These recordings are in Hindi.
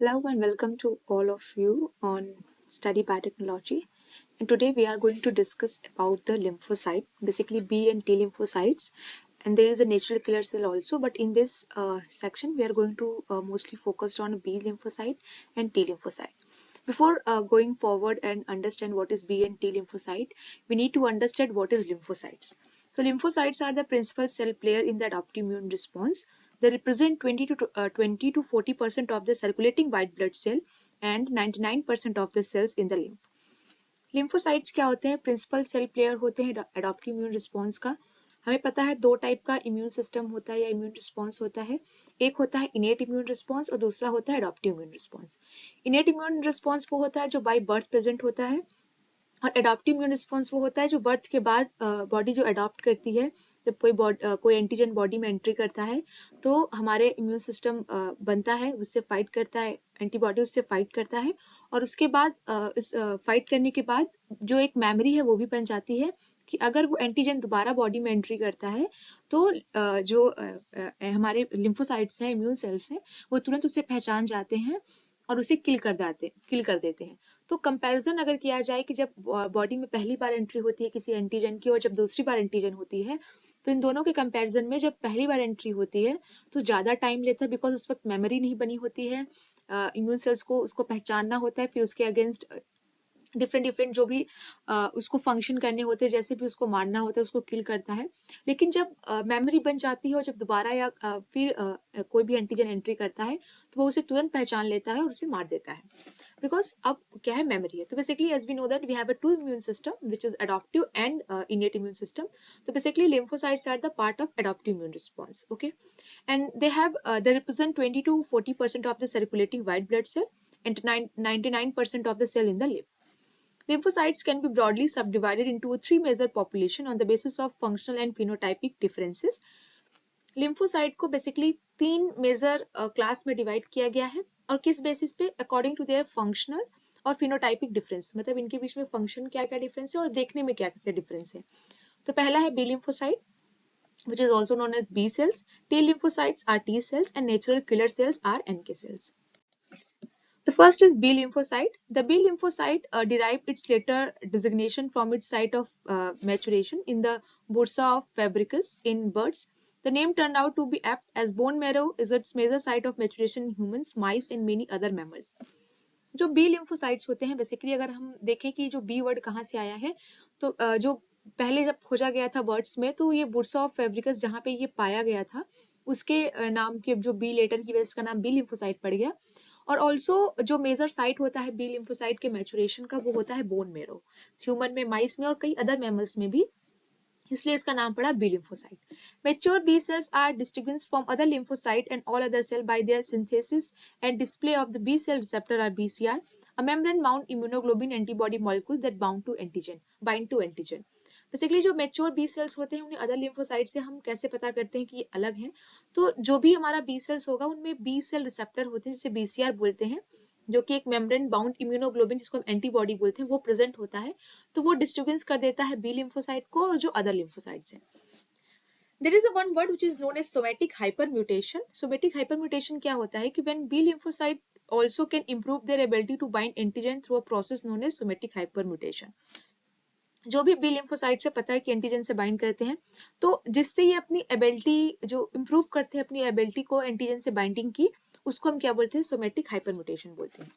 Hello and welcome to all of you on Study Biotechnology. And today we are going to discuss about the lymphocyte, basically B and T lymphocytes. And there is a natural killer cell also, but in this section we are going to mostly focus on B lymphocyte and T lymphocyte. Before going forward and understand what is B and T lymphocyte, we need to understand what is lymphocytes. So lymphocytes are the principal cell player in the adaptive immune response. They represent 20 to 40% of the circulating white blood cell and 99% of the cells in the lymph. Lymphocytes क्या होते हैं? प्रिंसिपल सेल प्लेयर होते हैं एडॉप्टिव इम्यून रिस्पॉन्स का। हमें पता है दो टाइप का इम्यून सिस्टम होता है या इम्यून रिस्पॉन्स होता है। एक होता है इनेट इम्यून रिस्पॉन्स और दूसरा होता है adaptive immune response. इनेट immune response वो होता है जो बाय बर्थ प्रेजेंट होता है और एडॉप्टिव इम्यून रिस्पॉन्स वो होता है जो बर्थ के बाद बॉडी जो अडॉप्ट करती है। जब कोई एंटीजन बॉडी में एंट्री करता है तो हमारे इम्यून सिस्टम बनता है, उससे फाइट करता है, एंटीबॉडी उससे फाइट करता है और उसके बाद इस फाइट करने के बाद जो एक मेमोरी है वो भी बन जाती है कि अगर वो एंटीजन दोबारा बॉडी में एंट्री करता है तो हमारे लिम्फोसाइट्स हैं, इम्यून सेल्स हैं, वो तुरंत उसे पहचान जाते हैं और उसे किल कर देते हैं। तो कंपैरिजन अगर किया जाए कि जब बॉडी में पहली बार एंट्री होती है किसी एंटीजन की और जब दूसरी बार एंटीजन होती है तो इन दोनों के कंपैरिजन में जब पहली बार एंट्री होती है तो ज़्यादा टाइम लेता है बिकॉज उस वक्त मेमोरी नहीं बनी होती है, इम्यून सेल्स को उसको पहचानना होता है, फिर उसके अगेंस्ट डिफरेंट जो भी उसको फंक्शन करने होते हैं, जैसे भी उसको मारना होता है उसको किल करता है। लेकिन जब मेमोरी बन जाती है और जब दोबारा या फिर कोई भी एंटीजन एंट्री करता है तो वो उसे तुरंत पहचान लेता है और उसे मार देता है बिकॉज अब क्या है, मेमोरी है। तो basically as we know that we have a two immune system which is adoptive and innate immune system. तो basically lymphocytes are the part of adaptive immune response, okay, and they represent 20 to 40% of the circulating white blood cell and 99% of the cell in the lymph. Lymphocytes can be broadly subdivided into three major populations on the basis of functional and phenotypic differences. Lymphocyte को बेसिकली तीन मेजर क्लास में डिवाइड किया गया है और किस बेसिस पे? अकॉर्डिंग टू देयर फंक्शनल और फिनोटाइपिक डिफरेंस, मतलब इनके बीच में फंक्शन क्या क्या डिफरेंस है और देखने में क्या कैसे डिफरेंस है। तो पहला है B lymphocyte which is also known as B cells. T lymphocytes are T cells and natural killer cells are NK cells. The first is B lymphocyte. The B lymphocyte derived its later designation from its site of maturation in the bursa of fabricus in birds. The name turned out to be apt as bone marrow is its major site of maturation in humans, mice and many other mammals. जो बी लिम्फोसाइट्स होते हैं, बेसिकली अगर हम देखें कि जो बी वर्ड कहाँ से आया है तो जो पहले जब खोजा गया था बर्ड्स में तो ये बुर्सा ऑफ फैब्रिकस जहाँ पे ये पाया गया था उसके नाम के जो बी लेटर की वजह से इसका नाम बी लिम्फोसाइट पड़ गया। और ऑल्सो जो मेजर साइट होता है बी लिम्फोसाइट के मैचुरेशन का वो होता है बोन मेरो, ह्यूमन में, माइस में और कई अदर मैमल्स में भी, इसलिए इसका नाम पड़ा B lymphocyte. Mature B cells are distinguished from other lymphocyte and all other cell by their synthesis and display of the B cell receptor or BCR, a membrane-bound immunoglobulin antibody molecules that bind to antigen. Basically जो मेच्योर बी सेल्स होते हैं उन्हें अदर लिम्फोसाइट से हम कैसे पता करते हैं कि ये अलग हैं? तो जो भी हमारा बी सेल्स होगा उनमें बी सेल रिसेप्टर होते हैं जिसे बीसीआर बोलते हैं, जो कि एक मेम्ब्रेन बाउंड इम्यूनोग्लोबिन जिसको हम एंटीबॉडी बोलते हैं वो प्रेजेंट होता है। तो वो डिस्ट्रीब्यूट कर देता है बी लिम्फोसाइट को और जो अदर लिम्फोसाइट्स हैं। There is a one word which is known as somatic hypermutation. Somatic hypermutation क्या होता है कि when B lymphocyte also can improve their ability to bind antigen through a process known as somatic hypermutation. जो भी बी लिम्फोसाइट से पता है कि एंटीजन से बाइंड करते हैं तो जिससे ये अपनी एबिलिटी जो इंप्रूव करते हैं अपनी एबिलिटी को एंटीजन से बाइंडिंग की, उसको हम क्या बोलते हैं? सोमेटिक हाइपरम्यूटेशन बोलते हैं।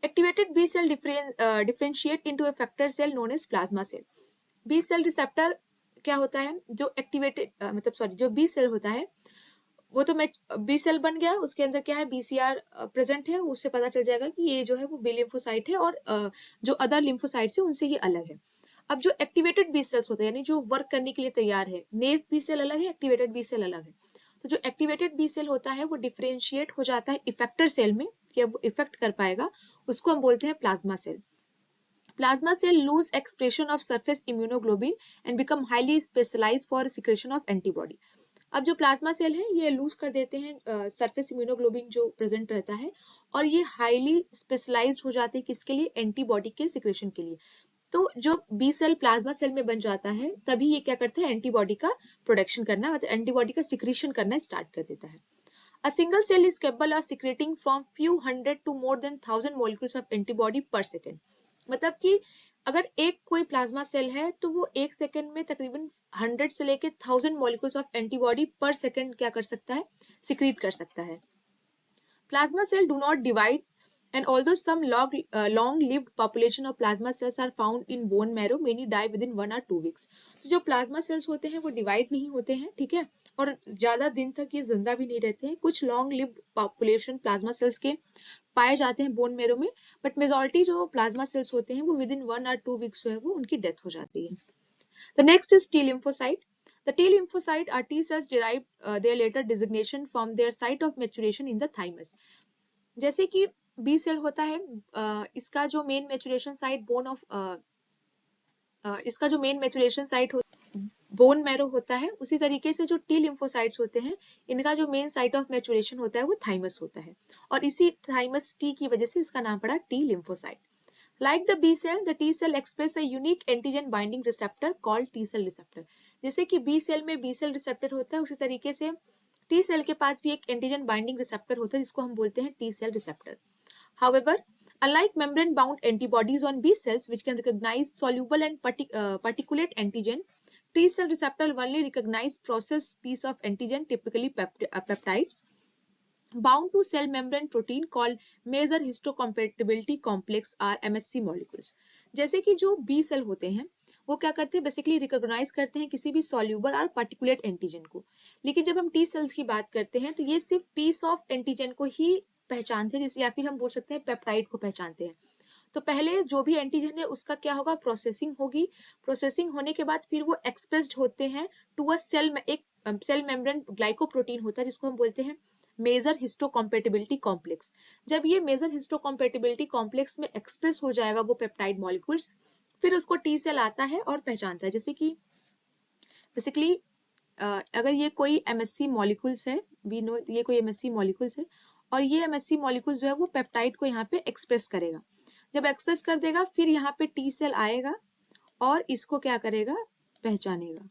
Activated B cell differentiate into a factor cell known as plasma cell. B cell receptor क्या होता है? जो एक्टिवेटेड जो बी सेल होता है वो तो बी सेल बन गया, उसके अंदर क्या है? बीसीआर प्रेजेंट है, उससे पता चल जाएगा कि ये जो है वो बी लिम्फोसाइट है और जो अदर लिम्फोसाइट है उनसे ये अलग है। अब जो एक्टिवेटेड बी सेल्स होते हैं यानी जो वर्क करने के लिए तैयार है, नेव बी सेल अलग है, एक्टिवेटेड बी सेल अलग है। तो जो एक्टिवेटेड बी सेल होता है वो डिफरेंशिएट हो जाता है इफेक्टर सेल में कि अब वो इफेक्ट कर पाएगा, उसको हम बोलते हैं plasma cell. Plasma cell lose expression of surface immunoglobulin and become highly specialized for secretion of antibody. अब जो प्लाज्मा सेल है ये लूज कर देते हैं सरफेस इम्यूनोग्लोबिन जो प्रेजेंट रहता है और ये हाईली स्पेशलाइज्ड हो जाते हैं किसके लिए? एंटीबॉडी के सिक्रेशन के लिए। तो जो बी सेल प्लाज्मा सेल में बन जाता है तभी ये क्या करता है? एंटीबॉडी का प्रोडक्शन करना, मतलब एंटीबॉडी का सिक्रीशन करना स्टार्ट कर देता है। A single cell is capable of secreting from few hundred to more than 1000 molecules of antibody per second. मतलब कि अगर एक कोई प्लाज्मा सेल है तो वो एक सेकंड में तकरीबन 100 से लेके 1000 molecules of antibody per second क्या कर सकता है, secrete कर सकता है. Plasma cells do not divide, and although some long-lived population of plasma cells are found in bone marrow, many die within 1 or 2 weeks. तो जो प्लाज्मा सेल्स होते हैं वो डिवाइड नहीं होते हैं, ठीक है, और ज्यादा दिन तक ये जिंदा भी नहीं रहते हैं. कुछ long lived population plasma cells के पाए जाते हैं बोन मेरो में, बट मेजॉरिटी जो प्लाज्मा सेल्स होते हैं वो विद इन 1 or 2 weeks जो है वो उनकी डेथ हो जाती है. The next is T lymphocyte. The T lymphocyte are T cells derived their later designation from their site of maturation in the thymus. जैसे कि बी सेल होता है, इसका जो मेन मैचुरेशन साइट इसका जो main maturation site bone marrow होता है, उसी तरीके से जो टी लिम्फोसाइट्स होते हैं इनका जो मेन साइट ऑफ मैचुरेशन होता है वो थाइमस होता है, और इसी थाइमस टी की वजह से इसका नाम पड़ा T lymphocyte. Like the B cell, the T cell express a unique antigen binding receptor called T cell receptor. जैसे कि B cell में B cell receptor होता है, उसी तरीके से T cell के पास भी एक antigen binding receptor होता है जिसको हम बोलते हैं T cell receptor. However, unlike membrane-bound antibodies on B cells, which can recognize soluble and particulate antigen, T cell receptor only recognize processed piece of antigen, typically peptides, bound to cell membrane protein called major histocompatibility complex or MSC molecules. जैसे कि जो B सेल होते हैं वो क्या करते हैं, बेसिकली रिकॉग्नाइज करते हैं किसी भी सॉल्यूबल और पार्टिकुलेट एंटीजन को, लेकिन जब हम टी सेल्स की बात करते हैं तो ये सिर्फ पीस ऑफ एंटीजन को ही पहचानते हैं, जैसे या फिर हम बोल सकते हैं पेप्टाइड को पहचानते हैं. तो पहले जो भी एंटीजन है उसका क्या होगा, प्रोसेसिंग होगी, प्रोसेसिंग होने के बाद फिर वो एक्सप्रेस्ड होते हैं टू अ सेल में, एक सेल मेम्ब्रेन ग्लाइकोप्रोटीन होता है जिसको हम बोलते हैं मेजर हिस्टोकॉम्पेटिबिलिटी कॉम्प्लेक्स. जब ये मेजर हिस्टोकॉम्पेटिबिलिटी कॉम्प्लेक्स में एक्सप्रेस हो जाएगा वो पेप्टाइड मॉलिक्यूल्स, फिर उसको टी सेल आता है और पहचानता है. जैसे कि बेसिकली अगर ये कोई एमएससी मॉलिक्यूल्स है, वी नो ये कोई एमएससी मॉलिक्यूल्स है, और ये एमएससी मॉलिक्यूल्स जो है वो पेप्टाइड को यहाँ पे एक्सप्रेस करेगा. जब एक्सप्रेस कर देगा फिर यहाँ पे टी सेल आएगा और इसको क्या करेगा, पहचानेगा.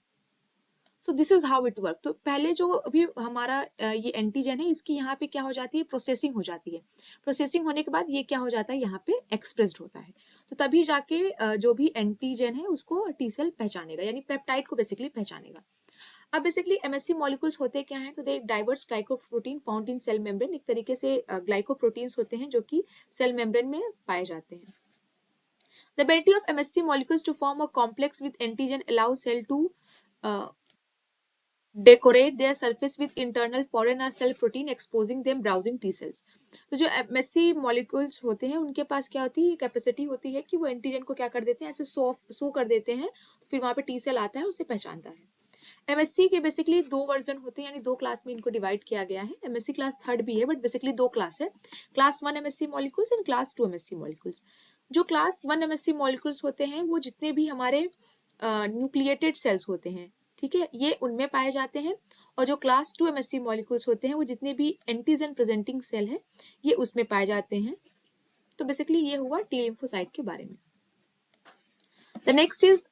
So this is how it work. तो पहले जो अभी हमारा ये एंटीजन है इसकी यहाँ पे क्या हो जाती है, प्रोसेसिंग हो जाती है. प्रोसेसिंग होने के बाद ये क्या हो जाता है, यहाँ पे एक्सप्रेस्ड होता है. तो तभी जाके जो भी एंटीजन है उसको टी सेल पहचानेगा, यानी पेप्टाइड को बेसिकली पहचानेगा. अब बेसिकली एमएससी मॉलिक्यूल्स होते क्या हैं, तो they diverse glycoprotein found in cell membrane. एक तरीके से ग्लाइकोप्रोटीन्स होते हैं जो कि सेल मेम्ब्रेन में पाए जाते हैं. The ability of MSC molecules to form a complex with antigen allows cell to decorate their surface with internal foreign or cell protein, exposing them browsing T cells. तो जो MSC molecules होते हैं उनके पास क्या होती है, कैपेसिटी होती है कि वो एंटीजन को क्या कर देते हैं, ऐसे सो कर देते हैं, तो फिर वहां पे टी सेल आता है उसे पहचानता है. एमएससी के बेसिकली दो वर्जन होते हैं, यानी दो क्लास में इनको डिवाइड किया गया है. एमएससी क्लास थर्ड भी है, बट बेसिकली दो क्लास है, class 1 MSc molecules and class 2 MSc molecules. जो क्लास 1 एमएससी मॉलिक्यूल्स होते हैं वो जितने भी हमारे न्यूक्लिएटेड सेल्स होते हैं, ठीक है, ये उनमें पाए जाते हैं, और जो क्लास 2 एमएससी मॉलिक्यूल्स होते हैं वो जितने भी एंटीजन प्रेजेंटिंग सेल है ये उसमें पाए जाते हैं. तो बेसिकली ये हुआ टी लिम्फोसाइट के बारे में. The next is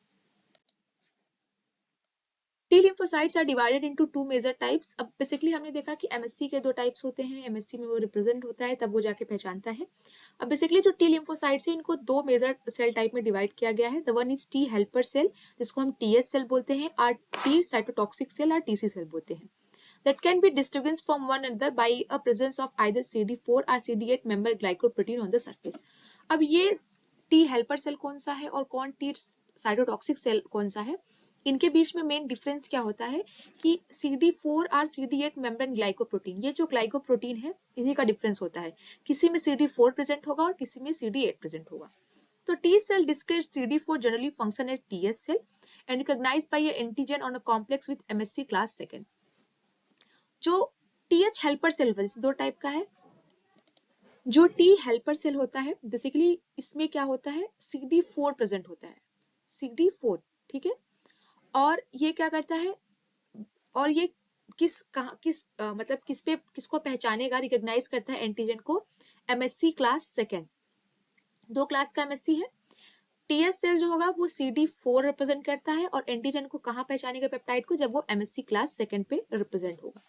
T lymphocytes are divided into two major types. अब बेसिकली हमने देखा कि MSC के दो टाइप्स होते हैं, MSC में वो रिप्रेजेंट होता है तब वो जाके पहचानता है. अब बेसिकली जो T lymphocytes है इनको दो मेजर सेल टाइप में डिवाइड किया गया है. The one is T helper cell जिसको हम TS सेल बोलते हैं, और T साइटोटॉक्सिक सेल और TC सेल बोलते हैं. That can be distinguished from one another by a presence of either CD4 or CD8 member glycoprotein on the surface. अब ये T हेल्पर सेल कौन सा है और कौन T साइटोटॉक्सिक सेल कौन सा है, इनके बीच में मेन डिफरेंस क्या होता है कि CD4 और CD8 मेम्ब्रेन ग्लाइकोप्रोटीन, ये जो ग्लाइकोप्रोटीन है इन्हीं का डिफरेंस होता है, किसी में CD4 प्रेजेंट होगा और किसी में CD8 प्रेजेंट होगा. तो T cell discrete CD4 generally function as TS cell and recognized by a antigen on a complex with MSC class second. जो TH हेल्पर सेल दो टाइप का है. जो T हेल्पर सेल होता है बेसिकली इसमें क्या होता है, CD4 प्रेजेंट होता है, CD4, ठीक है, और ये क्या करता है, और ये मतलब किसको पहचानेगा, रिकॉग्नाइज करता है एंटीजन को, MSC क्लास सेकेंड. दो क्लास का MSC है. TS सेल जो होगा वो CD4 रिप्रेजेंट करता है, और एंटीजन को कहाँ पहचानेगा पेप्टाइड को, जब वो MSC क्लास सेकेंड पे रिप्रेजेंट होगा.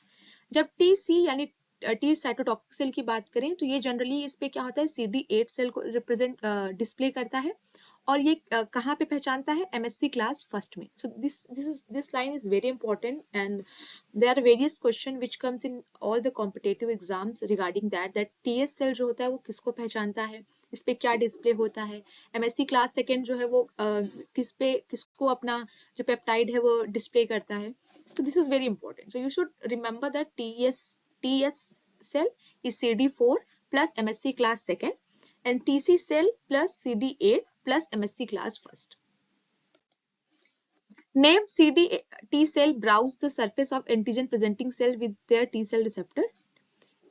जब TC यानी टी साइटोटॉक्सिक सेल की बात करें तो ये जनरली इस पे क्या होता है, CD8 सेल को रिप्रेजेंट डिस्प्ले करता है और ये कहाँ पे पहचानता है, MSc क्लास फर्स्ट में. So this line is very important and there are various question which comes in all the competitive exams regarding that TS cell जो होता है वो किसको पहचानता है, इस पे क्या डिस्प्ले होता है, MSc क्लास सेकेंड जो है वो किसको अपना जो पेप्टाइड है वो डिस्प्ले करता है. तो this is very important. So you should remember that TS cell is CD4 plus MSc class second and TC cell plus CD8 plus MSc class first. Name CD8 cell browse the surface of antigen presenting cell with their T cell receptor.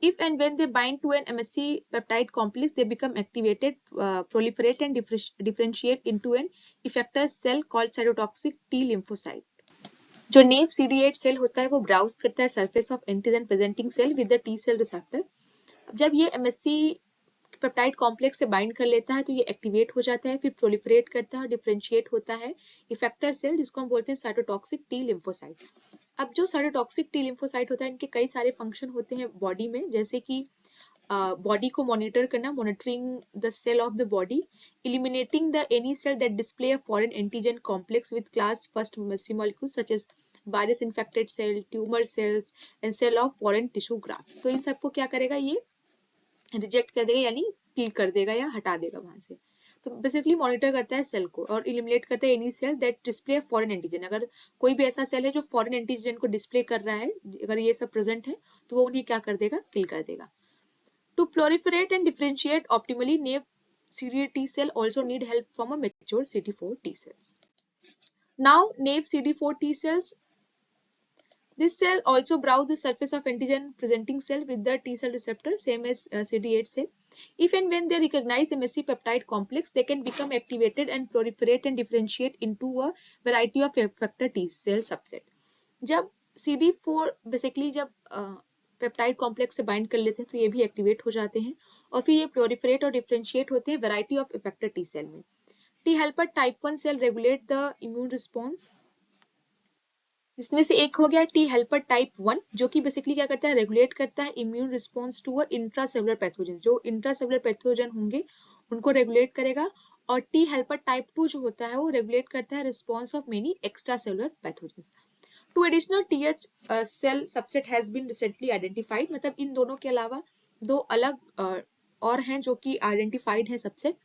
If and when they bind to an MSc peptide complex, they become activated, proliferate and differentiate into an effector cell called cytotoxic T lymphocyte. जो नेव CD8 सेल होता है वो ब्राउज करता है surface of antigen presenting cell with the T cell receptor. जब ये MSc पेप्टाइड कॉम्प्लेक्स से बाइंड कर लेता है तो ये एक्टिवेट हो जाता है, फिर प्रोलिफरेट करता है, डिफरेंशिएट होता है इफेक्टर सेल जिसको हम बोलते हैं साइटोटॉक्सिक टी लिम्फोसाइट. अब जो साइटोटॉक्सिक टी लिम्फोसाइट होता है इनके कई सारे फंक्शन होते हैं बॉडी में, जैसे कि बॉडी को मॉनिटर करना, monitoring the cell of the body, eliminating the any cell that display a foreign antigen complex with class first MSc molecule such as virus infected cell, tumor cells and cell of foreign tissue graft. तो इन सबको क्या करेगा, ये रिजेक्ट कर देगा यानी किल कर देगा या हटा देगा वहां से. तो बेसिकली मॉनिटर करता है सेल को और इलिमिनेट करता है any cell that display foreign antigen. अगर कोई भी ऐसा सेल है जो फॉरेन एंटीजन को डिस्प्ले कर रहा है, अगर ये सब प्रेजेंट है तो वो उन्हें क्या कर देगा, किल कर देगा. To proliferate and differentiate optimally, naive CD8 T cell also need help from a mature CD4 T cells. Now, naive CD4 T cells, this cell also browse the surface of antigen presenting cell with the T cell receptor, same as CD8 cell. If and when they recognize MSc peptide complex, they can become activated and proliferate and differentiate into a variety of effector T cell subset. जब CD4 बेसिकली जब पेप्टाइड कॉम्प्लेक्स से बाइंड कर लेते हैं तो ये भी एक्टिवेट हो जाते हैं और फिर ये प्लोरिफरेट और डिफरेंशिएट होते हैं variety of effector T cell में. T helper type 1 cell regulate the immune response. इसमें से एक हो गया टी हेल्पर टाइप 1 जो कि बेसिकली क्या करता है, रेगुलेट करता है immune response to a intracellular pathogen. जो इंट्रासेलुलर पैथोजन होंगे उनको रेगुलेट करेगा. और टी हेल्पर टाइप 2 जो होता है वो रेगुलेट करता है response of many extra cellular pathogen. Two additional TH cell subset has been recently identified. मतलब इन दोनों के अलावा दो अलग और हैं जो कि आइडेंटिफाइड है सबसेट.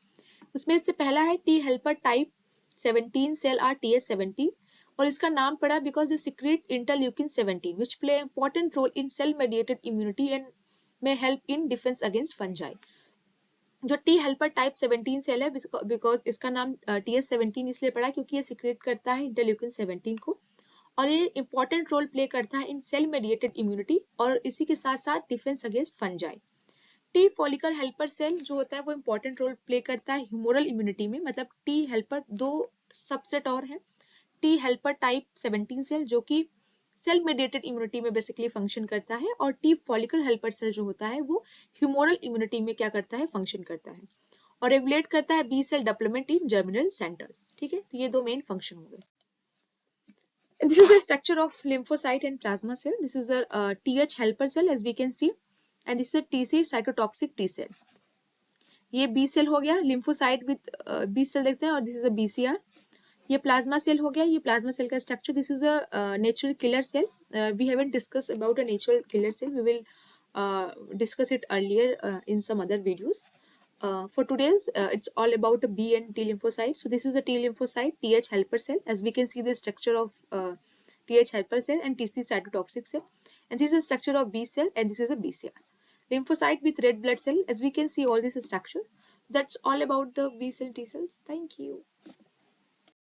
उसमें से पहला है T helper type 17 cell or TH17 और इसका नाम पड़ा because they secrete interleukin 17 which play important role in cell mediated immunity and may help in defense against fungi. जो टी हेल्पर टाइप 17 सेल है बिकॉज इसका नाम TH17 इसलिए पड़ा क्योंकि ये सीक्रेट करता है इंटरल्यूकिन 17 को और ये इंपॉर्टेंट रोल प्ले करता है इन सेल मेडिएटेड इम्यूनिटी और इसी के साथ साथ defence against fungi. T follicle helper cell जो होता है वो इंपॉर्टेंट रोल प्ले करता है ह्यूमोरल इम्यूनिटी में. मतलब टी हेल्पर दो सबसेट और है, टी हेल्पर टाइप 17 सेल जो कि सेल मेडिएटेड इम्यूनिटी में बेसिकली फंक्शन करता है और टी फॉलिकल हेल्पर सेल जो होता है वो ह्यूमोरल इम्यूनिटी में क्या करता है, फंक्शन करता है और रेगुलेट करता है B cell development in germinal centres. ठीक है, तो ये दो मेन फंक्शन हो गए. And this is the structure of lymphocyte and plasma cell. This is a TH helper cell as we can see, and this is a TC cytotoxic T cell. ये B cell हो गया, lymphocyte with B cell देखते हैं और this is a BCR. ये plasma cell हो गया, ये plasma cell का structure. This is a natural killer cell. We haven't discussed about a natural killer cell. We will discuss it earlier in some other videos. For today's, it's all about a B and T lymphocyte. So this is a T lymphocyte, TH helper cell. As we can see the structure of TH helper cell and TC cytotoxic cell. And this is the structure of B cell and this is a BCR. Lymphocyte with red blood cell. As we can see all this structure. That's all about the B cell T cells. Thank you.